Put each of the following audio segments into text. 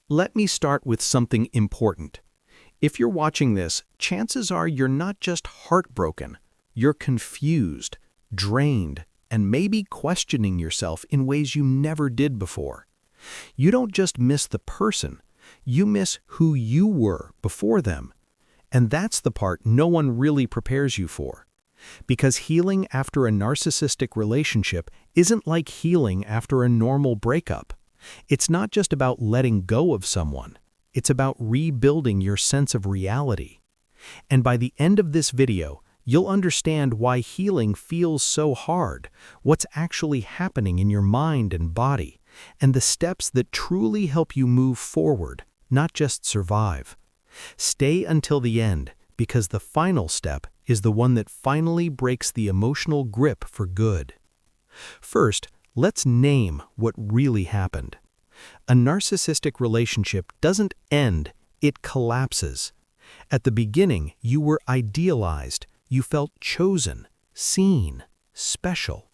Let me start with something important. If you're watching this, chances are you're not just heartbroken. You're confused, drained, and maybe questioning yourself in ways you never did before. You don't just miss the person, you miss who you were before them. And that's the part no one really prepares you for. Because healing after a narcissistic relationship isn't like healing after a normal breakup. It's not just about letting go of someone. It's about rebuilding your sense of reality. And by the end of this video, you'll understand why healing feels so hard, what's actually happening in your mind and body, and the steps that truly help you move forward, not just survive. Stay until the end, because the final step is the one that finally breaks the emotional grip for good. First, let's name what really happened. A narcissistic relationship doesn't end, it collapses. At the beginning, you were idealized, you felt chosen, seen, special.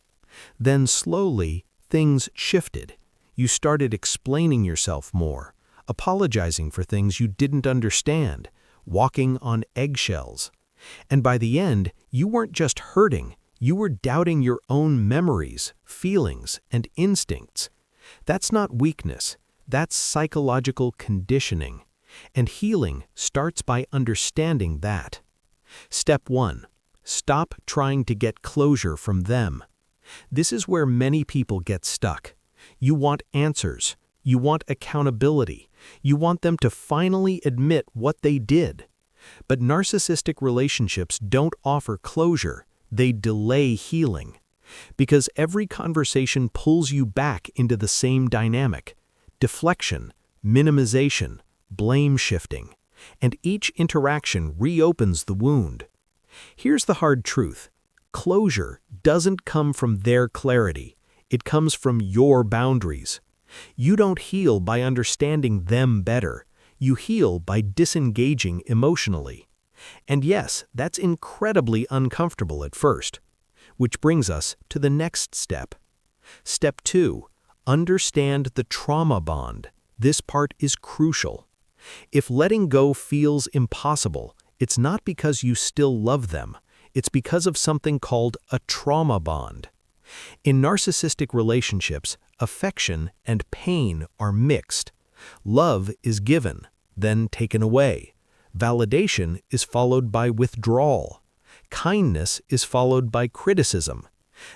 Then slowly, things shifted. You started explaining yourself more, apologizing for things you didn't understand, walking on eggshells. And by the end, you weren't just hurting, you were doubting your own memories, feelings, and instincts. That's not weakness, that's psychological conditioning. And healing starts by understanding that. Step 1. Stop trying to get closure from them. This is where many people get stuck. You want answers, you want accountability, you want them to finally admit what they did. But narcissistic relationships don't offer closure, they delay healing. Because every conversation pulls you back into the same dynamic: deflection, minimization, blame shifting. And each interaction reopens the wound. Here's the hard truth. Closure doesn't come from their clarity. It comes from your boundaries. You don't heal by understanding them better. You heal by disengaging emotionally. And yes, that's incredibly uncomfortable at first. Which brings us to the next step. Step 2. Understand the trauma bond. This part is crucial. If letting go feels impossible, it's not because you still love them. It's because of something called a trauma bond. In narcissistic relationships, affection and pain are mixed. Love is given, then taken away. Validation is followed by withdrawal. Kindness is followed by criticism.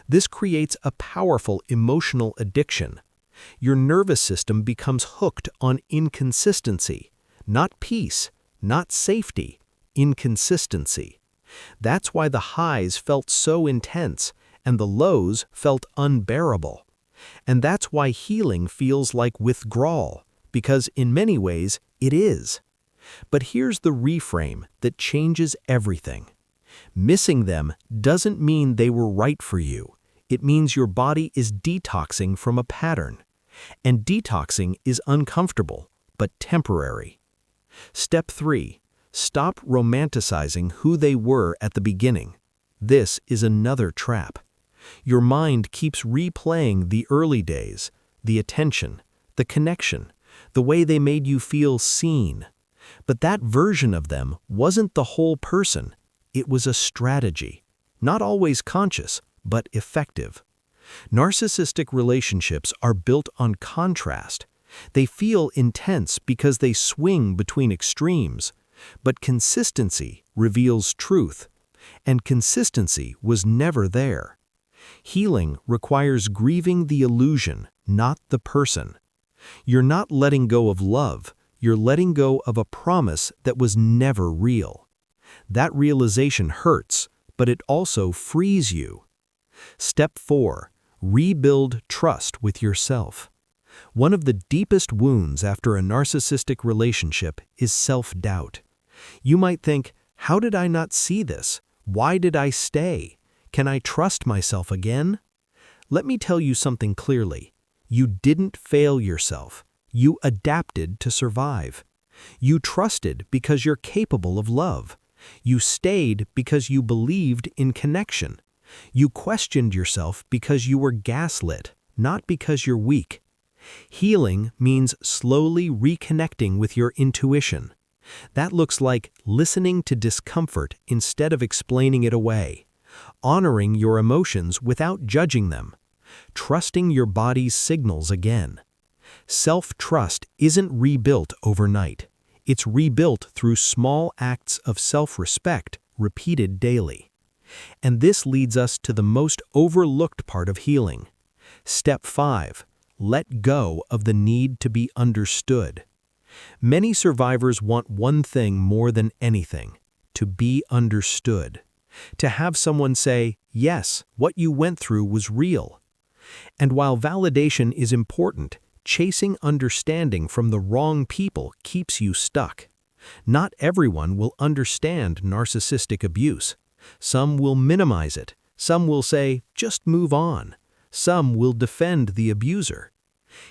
This creates a powerful emotional addiction. Your nervous system becomes hooked on inconsistency, not peace, not safety, inconsistency. That's why the highs felt so intense and the lows felt unbearable. And that's why healing feels like withdrawal, because in many ways it is. But here's the reframe that changes everything. Missing them doesn't mean they were right for you. It means your body is detoxing from a pattern. And detoxing is uncomfortable, but temporary. Step 3. Stop romanticizing who they were at the beginning. This is another trap. Your mind keeps replaying the early days, the attention, the connection, the way they made you feel seen. But that version of them wasn't the whole person. It was a strategy. Not always conscious, but effective. Narcissistic relationships are built on contrast. They feel intense because they swing between extremes. But consistency reveals truth. And consistency was never there. Healing requires grieving the illusion, not the person. You're not letting go of love. You're letting go of a promise that was never real. That realization hurts, but it also frees you. Step 4. Rebuild trust with yourself. One of the deepest wounds after a narcissistic relationship is self-doubt. You might think, how did I not see this? Why did I stay? Can I trust myself again? Let me tell you something clearly. You didn't fail yourself. You adapted to survive. You trusted because you're capable of love. You stayed because you believed in connection. You questioned yourself because you were gaslit, not because you're weak. Healing means slowly reconnecting with your intuition. That looks like listening to discomfort instead of explaining it away, honoring your emotions without judging them, trusting your body's signals again. Self-trust isn't rebuilt overnight. It's rebuilt through small acts of self-respect repeated daily. And this leads us to the most overlooked part of healing. Step 5. Let go of the need to be understood. Many survivors want one thing more than anything: to be understood. To have someone say, "Yes, what you went through was real." And while validation is important, chasing understanding from the wrong people keeps you stuck. Not everyone will understand narcissistic abuse. Some will minimize it. Some will say, "Just move on." Some will defend the abuser.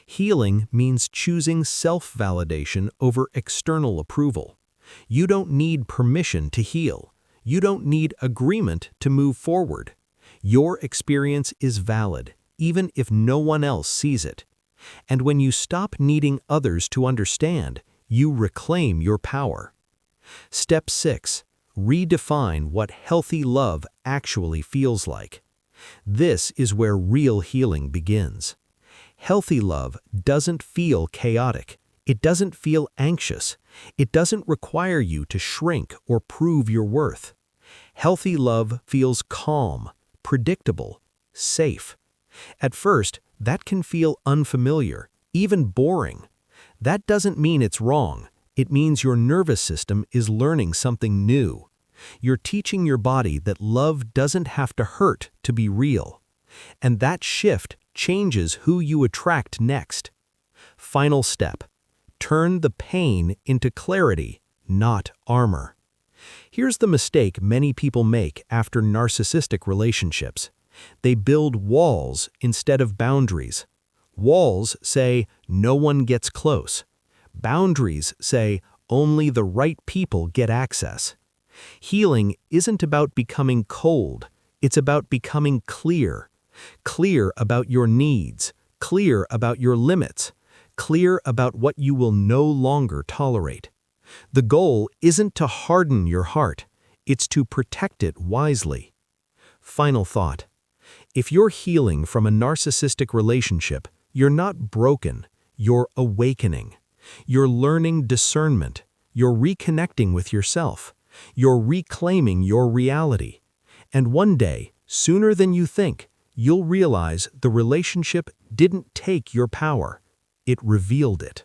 Healing means choosing self-validation over external approval. You don't need permission to heal. You don't need agreement to move forward. Your experience is valid, even if no one else sees it. And when you stop needing others to understand, you reclaim your power. Step 6. Redefine what healthy love actually feels like. This is where real healing begins. Healthy love doesn't feel chaotic. It doesn't feel anxious. It doesn't require you to shrink or prove your worth. Healthy love feels calm, predictable, safe. At first, that can feel unfamiliar, even boring. That doesn't mean it's wrong. It means your nervous system is learning something new. You're teaching your body that love doesn't have to hurt to be real. And that shift changes who you attract next. Final step. Turn the pain into clarity, not armor. Here's the mistake many people make after narcissistic relationships. They build walls instead of boundaries. Walls say, "No one gets close." Boundaries say, "Only the right people get access." Healing isn't about becoming cold. It's about becoming clear. Clear about your needs, clear about your limits, clear about what you will no longer tolerate. The goal isn't to harden your heart. It's to protect it wisely. Final thought. If you're healing from a narcissistic relationship, you're not broken. You're awakening. You're learning discernment. You're reconnecting with yourself. You're reclaiming your reality. And one day, sooner than you think, you'll realize the relationship didn't take your power. It revealed it.